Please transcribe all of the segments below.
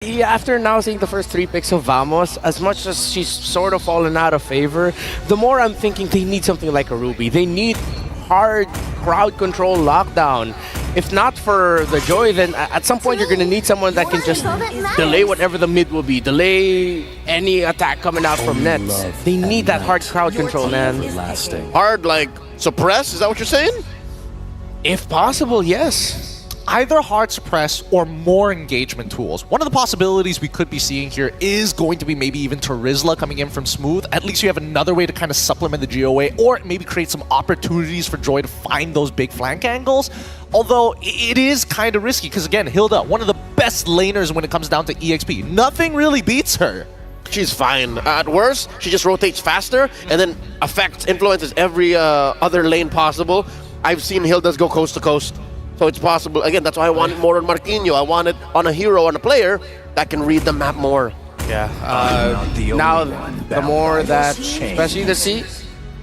Yeah, after now seeing the first 3 picks of Vamos, as much as she's sort of fallen out of favor, the more I'm thinking they need something like a Ruby. They need hard crowd control lockdown. If not for the Joy, then at some point you're going to need someone that can just delay whatever the mid will be, delay any attack coming out from nets. They need that hard crowd control, man. Hard, like, suppress? Is that what you're saying? If possible, yes. Either hard suppress or more engagement tools. One of the possibilities we could be seeing here is going to be maybe even Terizla coming in from Smooth. At least you have another way to kind of supplement the GOA, or maybe create some opportunities for Joy to find those big flank angles. Although it is kind of risky, because again, Hilda, one of the best laners when it comes down to EXP. Nothing really beats her. She's fine. At worst, she just rotates faster and then influences every other lane possible. I've seen Hilda's go coast to coast. So it's possible. Again, that's why I want it more on Marquinhos. I want it on a hero, on a player that can read the map more. Yeah. Now, the more that, especially the C,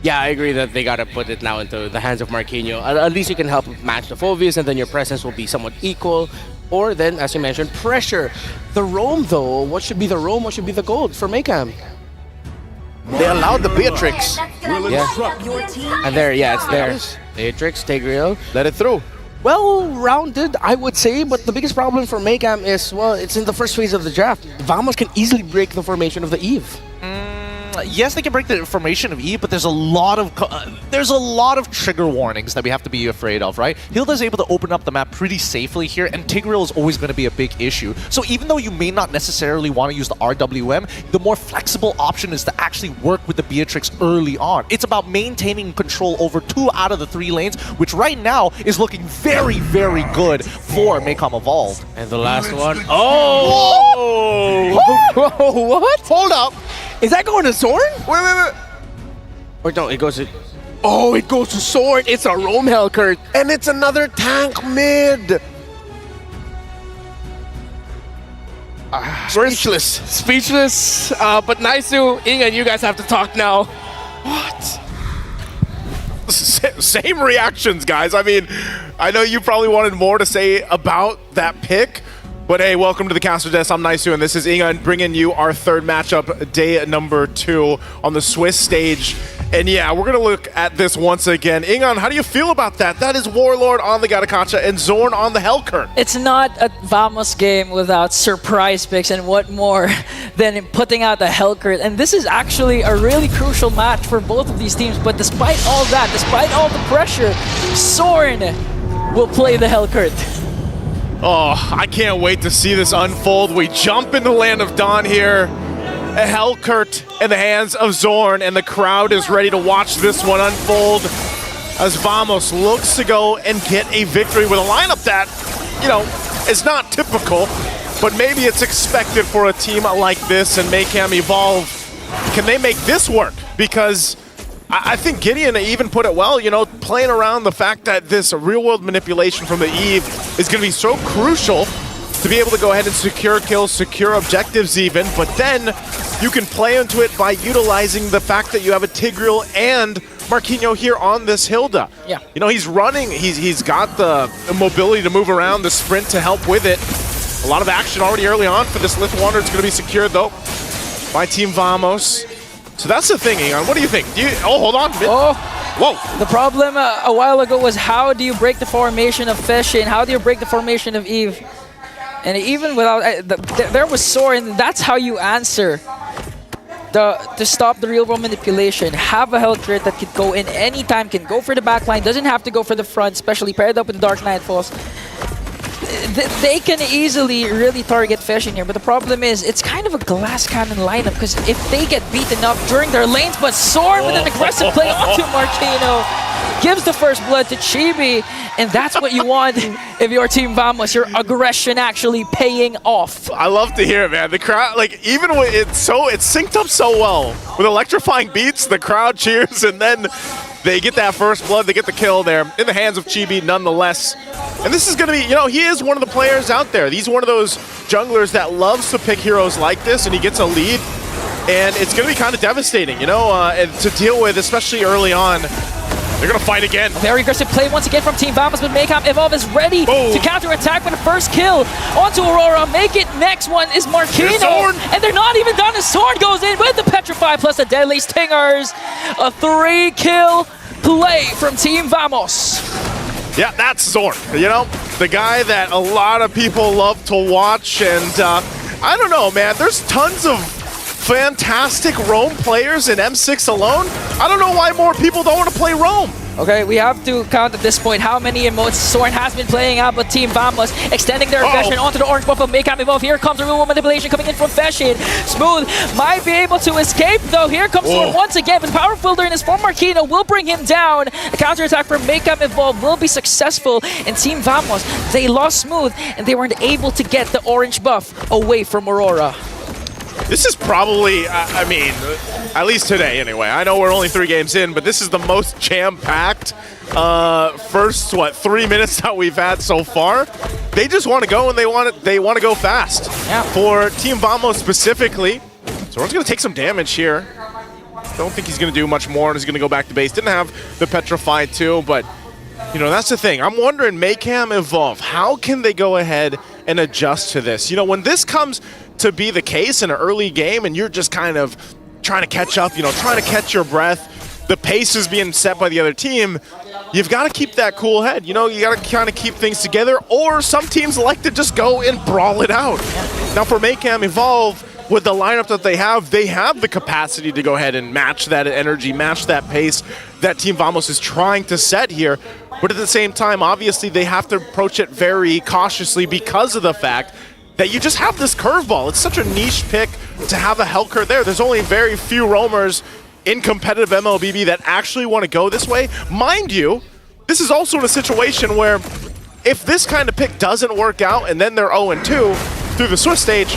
yeah, I agree that they got to put it now into the hands of Marquinhos. At least you can help match the Phobias, and then your presence will be somewhat equal. Or then, as you mentioned, pressure. The roam, though, what should be the roam? What should be the gold for Maycam? They allowed the Beatrix. Yeah. And there, yeah, it's there. Beatrix, Tigreal. Let it through. Well-rounded, I would say, but the biggest problem for Maycam is, well, it's in the first phase of the draft. Vamos can easily break the formation of the Eve. Yes, they can break the formation of E, but there's a lot of trigger warnings that we have to be afraid of, right? Hilda's able to open up the map pretty safely here, and Tigreal is always going to be a big issue. So even though you may not necessarily want to use the RWM, the more flexible option is to actually work with the Beatrix early on. It's about maintaining control over 2 out of the 3 lanes, which right now is looking very, very good for Maycam Evolved. And the last one. Oh! What? Hold up. Is that going to Zorn? Wait. Or no, it goes to... Oh, it goes to Zorn. It's a roam Hellcurt. And it's another tank mid. Speechless. Speechless. But Naisu, Inga, you guys have to talk now. What? Same reactions, guys. I mean, I know you probably wanted more to say about that pick, but hey, welcome to the Caster Desk. I'm Naisu, and this is Inga, and bringing you our 3rd matchup, day number 2 on the Swiss stage. And yeah, we're going to look at this once again. Ingan, how do you feel about that? That is Warlord on the Gatakacha and Zorn on the Hellcurt. It's not a Vamos game without surprise picks, and what more than putting out the Hellcurt. And this is actually a really crucial match for both of these teams. But despite all that, despite all the pressure, Zorn will play the Hellcurt. Oh, I can't wait to see this unfold. We jump into Land of Dawn here. A Hellcurt in the hands of Zorn, and the crowd is ready to watch this one unfold as Vamos looks to go and get a victory with a lineup that, you know, is not typical, but maybe it's expected for a team like this. And Maycam Evolve, can they make this work? Because I think Gideon even put it well, you know, playing around the fact that this real-world manipulation from the Eve is going to be so crucial to be able to go ahead and secure kills, secure objectives even, but then you can play into it by utilizing the fact that you have a Tigreal and Marquinhos here on this Hilda. Yeah. You know, he's running, he's got the mobility to move around, the sprint to help with it. A lot of action already early on for this Lithuaner. It's going to be secured though by Team Vamos. So that's the thing, Egon. What do you think? Oh, hold on. Oh. Whoa. The problem a while ago was, how do you break the formation of Fish, and how do you break the formation of Eve? And even without, there was Soren. That's how you answer to stop the real-world manipulation. Have a Hellcurt that could go in anytime, can go for the backline, doesn't have to go for the front, especially paired up with Dark Nightfalls. They can easily really target Fish in here, but the problem is it's kind of a glass cannon lineup, because if they get beaten up during their lanes, but Soren with an aggressive play onto Marquinhos gives the first blood to Chibi, and that's what you want if you're Team Vamos, your aggression actually paying off. I love to hear it, man. The crowd, like, even when it's synced up so well with electrifying beats, the crowd cheers, and then they get that first blood, they get the kill there in the hands of Chibi nonetheless. And this is going to be, you know, he is one of the players out there. He's one of those junglers that loves to pick heroes like this, and he gets a lead, and it's going to be kind of devastating, you know, and to deal with, especially early on. They're gonna fight again. A very aggressive play once again from Team VMS, but Maycam Evolve is ready to counter-attack with the first kill onto Aurora. Make it next one is Marquino, and they're not even done as Zorn goes in with the Petrify plus the Deadly Stingers. A 3-kill play from Team VMS. Yeah, that's Zorn. You know, the guy that a lot of people love to watch, and I don't know, man. There's tons of fantastic Roam players in M6 alone. I don't know why more people don't want to play Roam. Okay, we have to count at this point how many emotes Zorn has been playing out, but Team VMS extending their aggression onto the orange buff of Maycam Evolve. Here comes the real manipulation coming in from Feshin. Smooth might be able to escape, though. Here comes Zorn once again, but Power Fielder in his form Marquino will bring him down. The counterattack from Maycam Evolve will be successful, and Team VMS, they lost Smooth, and they weren't able to get the orange buff away from Aurora. This is probably, I mean, at least today anyway. I know we're only 3 games in, but this is the most jam-packed first, 3 minutes that we've had so far. They just want to go, and they want to go fast. Yeah. For Team Vamos specifically, Zorn's going to take some damage here. Don't think he's going to do much more, and he's going to go back to base. Didn't have the Petrify too, but you know, that's the thing. I'm wondering, Maycam Evolve, how can they go ahead and adjust to this? You know, when this comes to be the case in an early game and you're just kind of trying to catch up, you know, trying to catch your breath, the pace is being set by the other team, you've got to keep that cool head. You know, you got to kind of keep things together, or some teams like to just go and brawl it out. Now for Maycam Evolve, with the lineup that they have the capacity to go ahead and match that energy, match that pace that Team Vamos is trying to set here. But at the same time, obviously, they have to approach it very cautiously because of the fact that you just have this curveball. It's such a niche pick to have a Hellcurt there. There's only very few roamers in competitive MLBB that actually want to go this way. Mind you, this is also in a situation where if this kind of pick doesn't work out and then they're 0-2 through the Swiss stage,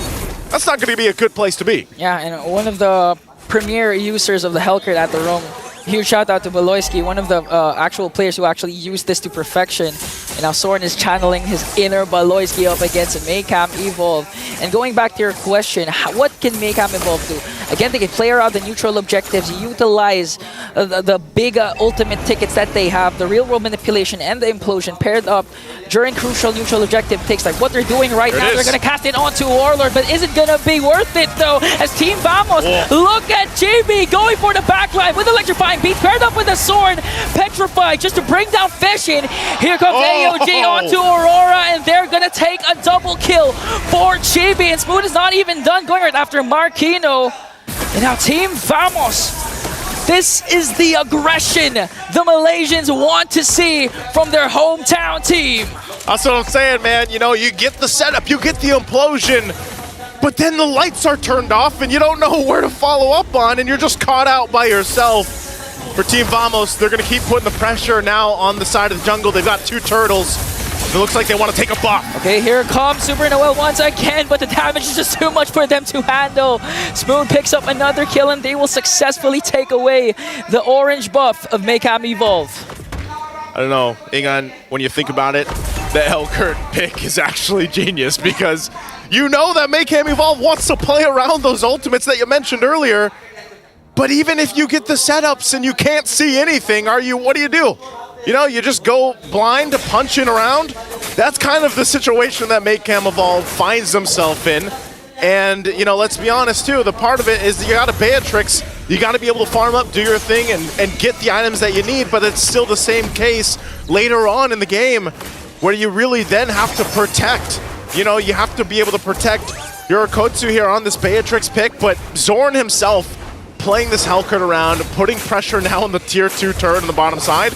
that's not going to be a good place to be. Yeah, and one of the premier users of the Hellcurt at the Rome, huge shout out to Baloyski, one of the actual players who actually used this to perfection. And now Zorn is channeling his inner Baloyski up against Maycam Evolve. And going back to your question, what can Maycam Evolve do? Again, they can play around the neutral objectives, utilize the big ultimate tickets that they have, the real-world manipulation and the implosion paired up during crucial neutral objective takes, like what they're doing right now. They're going to cast it onto Warlord, but is it going to be worth it, though? As Team Vamos, look at JB going for the backline with Electrifying Beat, paired up with a sword, Petrify, just to bring down Feshin. Here comes AOG onto Aurora, and they're going to take a double kill for JB, and Smooth is not even done, going right after Marquino. And now Team Vamos, this is the aggression the Malaysians want to see from their hometown team. That's what I'm saying, man. You know, you get the setup, you get the implosion, but then the lights are turned off and you don't know where to follow up on, and you're just caught out by yourself. For Team Vamos, they're going to keep putting the pressure now on the side of the jungle. They've got 2 turtles. It looks like they want to take a buff. Okay, here comes Super Noel once again, but the damage is just too much for them to handle. Spoon picks up another kill, and they will successfully take away the orange buff of Maycam Evolve. I don't know, Ingan, when you think about it, the Hellcurt pick is actually genius, because you know that Maycam Evolve wants to play around those ultimates that you mentioned earlier. But even if you get the setups and you can't see anything, what do you do? You know, you just go blind, punching around. That's kind of the situation that Maycam Evolve finds themselves in. And, you know, let's be honest, too. The part of it is you got to Beatrix. You got to be able to farm up, do your thing, and get the items that you need. But it's still the same case later on in the game where you really then have to protect. You know, you have to be able to protect your Kotsu here on this Beatrix pick. But Zorn himself playing this Hellcurt around, putting pressure now on the tier 2 turret on the bottom side.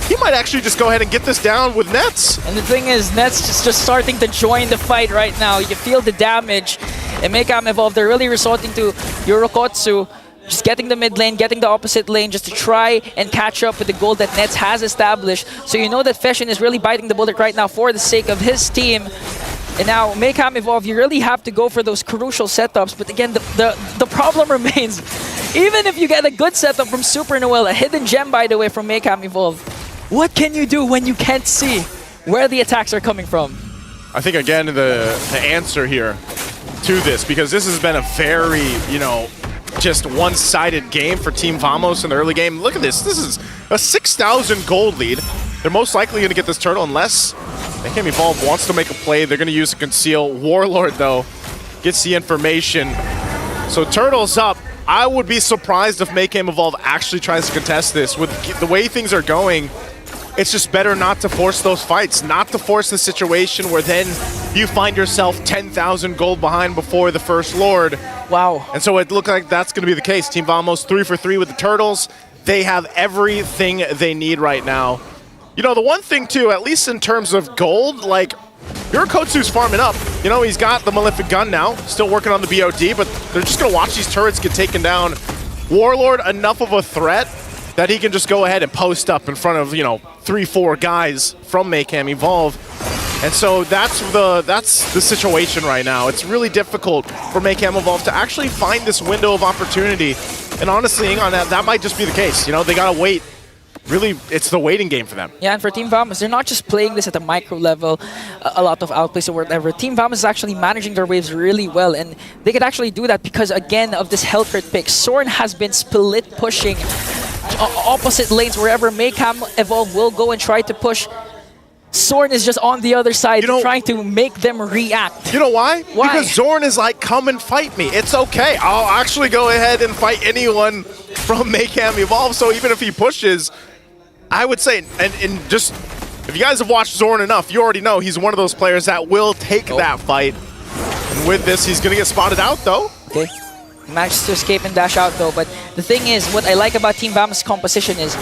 He might actually just go ahead and get this down with Nets. And the thing is, Nets is just starting to join the fight right now. You feel the damage. And Maycam Evolve, they're really resorting to Yorokotsu, just getting the mid lane, getting the opposite lane, just to try and catch up with the goal that Nets has established. So you know that Feshin is really biting the bullet right now for the sake of his team. And now, Maycam Evolve, you really have to go for those crucial setups. But again, the problem remains, even if you get a good setup from Super Noel, a hidden gem, by the way, from Maycam Evolve, what can you do when you can't see where the attacks are coming from? I think, again, the answer here to this, because this has been a very, you know, just one-sided game for Team Vamos in the early game. Look at this. This is a 6,000 gold lead. They're most likely going to get this turtle unless Maycam Evolve wants to make a play. They're going to use a conceal. Warlord, though, gets the information. So turtle's up. I would be surprised if Maycam Evolve actually tries to contest this. With the way things are going, it's just better not to force those fights, not to force the situation where then you find yourself 10,000 gold behind before the first Lord. Wow. And so it looked like that's going to be the case. Team Vamos 3 for 3 with the turtles. They have everything they need right now. You know, the one thing too, at least in terms of gold, like, Yurikotsu's farming up. You know, he's got the Malefic Gun now, still working on the BOD, but they're just going to watch these turrets get taken down. Warlord, enough of a threat that he can just go ahead and post up in front of, you know, 3-4 guys from Maycam Evolve. And so that's the situation right now. It's really difficult for Maycam Evolve to actually find this window of opportunity. And honestly, hang on, that might just be the case. You know, they got to wait. Really, it's the waiting game for them. Yeah, and for Team Vamos, they're not just playing this at a micro level, a lot of outplays or whatever. Team Vamos is actually managing their waves really well, and they could actually do that because, again, of this Hellcurt pick. Soren has been split pushing opposite lanes wherever Maycam Evolve will go and try to push. Soren is just on the other side, trying to make them react. You know why? Why? Because Zorn is like, come and fight me. It's okay. I'll actually go ahead and fight anyone from Maycam Evolve. So even if he pushes, I would say, and just, if you guys have watched Zorn enough, you already know he's one of those players that will take that fight. And with this, he's going to get spotted out, though. Okay. Manages to escape and dash out, though. But the thing is, what I like about Team Vamos' composition is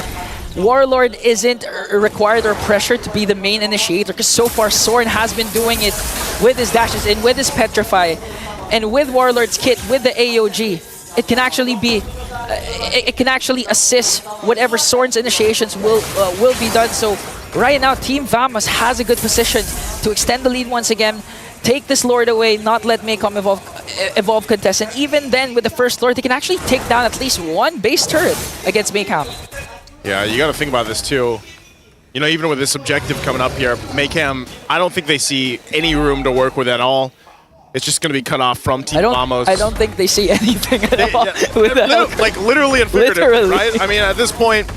Warlord isn't required or pressured to be the main initiator, because so far Soren has been doing it with his dashes in, with his Petrify, and with Warlord's kit, with the AOG. It can actually be, it can actually assist whatever Soren's initiations will be done. So right now, Team Vamos has a good position to extend the lead once again, take this Lord away, not let Maycam Evolve contest. And even then, with the first Lord, they can actually take down at least one base turret against Maycam. Yeah, you got to think about this too. You know, even with this objective coming up here, Maycam, I don't think they see any room to work with at all. It's just going to be cut off from Team Vamos. I don't think they see anything at all. Yeah, like literally and figuratively, right? I mean, at this point,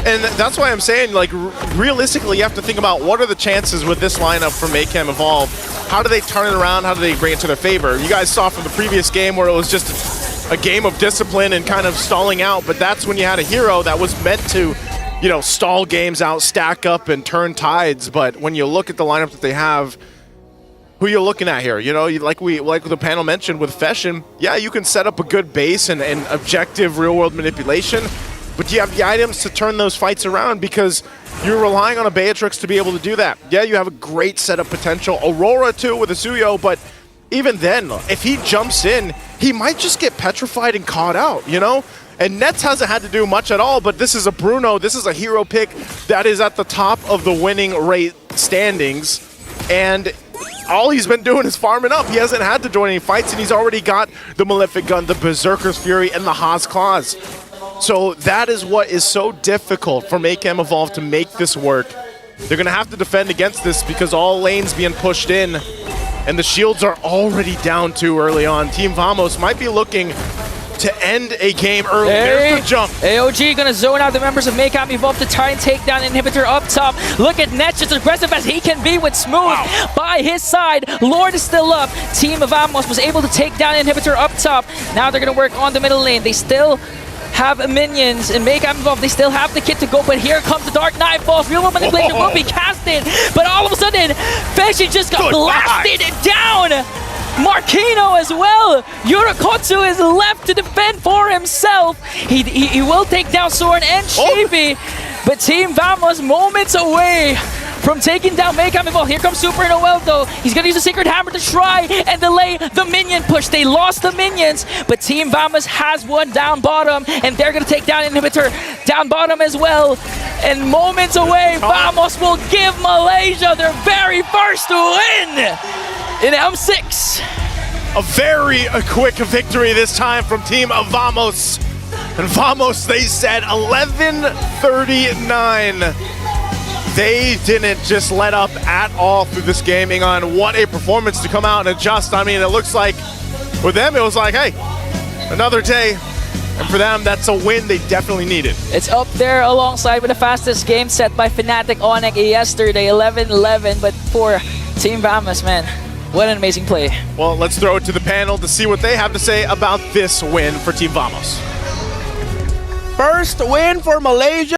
and that's why I'm saying, like, realistically, you have to think about what are the chances with this lineup for Maycam Evolve. How do they turn it around? How do they bring it to their favor? You guys saw from the previous game where it was just a game of discipline and kind of stalling out, but that's when you had a hero that was meant to, you know, stall games out, stack up, and turn tides. But when you look at the lineup that they have, who you're looking at here, you know, like the panel mentioned with Feshin, yeah, you can set up a good base and objective real-world manipulation, but you have the items to turn those fights around because you're relying on a Beatrix to be able to do that. Yeah, you have a great setup potential. Aurora, too, with a Suyo, but even then, if he jumps in, he might just get petrified and caught out, you know? And Nets hasn't had to do much at all, but this is a Bruno, this is a hero pick that is at the top of the winning rate standings, and all he's been doing is farming up. He hasn't had to join any fights, and he's already got the Malefic Gun, the Berserker's Fury, and the Haas Claws. So that is what is so difficult for Maycam Evolve to make this work. They're going to have to defend against this because all lanes being pushed in, and the shields are already down too early on. Team Vamos might be looking to end a game early. There's the jump. AOG gonna zone out the members of Maycam Evolve to try and take down Inhibitor up top. Look at Nets, just aggressive as he can be with Smooth by his side. Lord is still up. Team Vamos was able to take down Inhibitor up top. Now they're gonna work on the middle lane. They still have minions, and Maycam Evolve, they still have the kit to go, but here comes the Dark Nightfall. Real World Manipulation will be casted, but all of a sudden, Feshin just got blasted down. Marquino as well. Yurikotsu is left to defend for himself. He will take down Soren and Chibi, but Team Vamos moments away from taking down Maycam Evolve. Here comes Super Noel though. He's gonna use a Secret Hammer to try and delay the minion push. They lost the minions, but Team Vamos has one down bottom, and they're gonna take down Inhibitor down bottom as well. And moments away, Vamos will give Malaysia their very first win in M6. A very quick victory this time from Team Vamos. And Vamos, they said 11:39. They didn't just let up at all through this gaming on what a performance to come out and adjust. I mean, it looks like with them, it was like, hey, another day, And for them, that's a win they definitely needed. It's up there alongside with the fastest game set by Fnatic Onyx yesterday, 11-11. But for Team VMS, man, what an amazing play. Well, let's throw it to the panel to see what they have to say about this win for Team Vamos. First win for Malaysia.